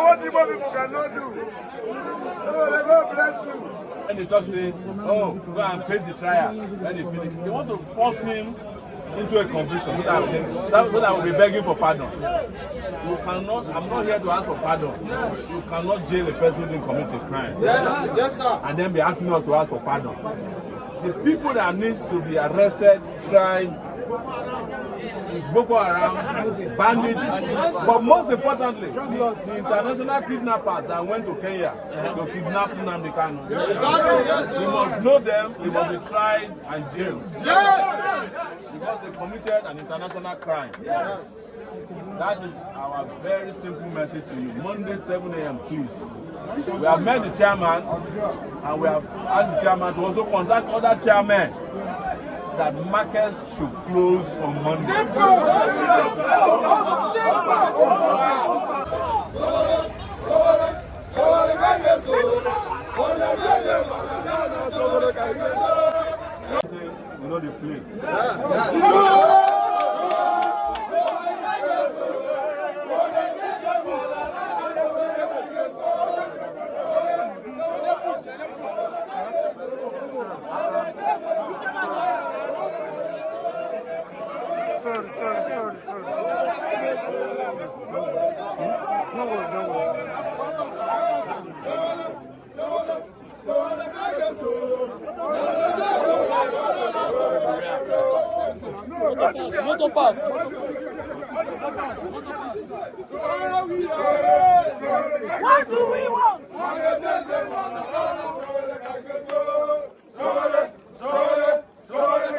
What Igbo people cannot do. God bless you. And they talk say, oh, go and face the trial. When they finish, they want to force him into a conviction so that we'll be begging for pardon. You cannot, I'm not here to ask for pardon. You cannot jail a person who didn't commit a crime. Yes, sir. And then be asking us to ask for pardon. The people that needs to be arrested, tried, is Boko Haram, bandits, but most importantly, the international kidnappers that went to Kenya to kidnap FreeNnamdiKanuNow. Yes. We must know them, they must be tried and jailed. Yes. Because they committed an international crime. Yes. That is our very simple message to you. Monday, 7 a.m., please. We have met the chairman, and we have asked the chairman to also contact other chairmen that markets should close on Monday. You know the play. Sorry. No worry. Motor pass. What do we want?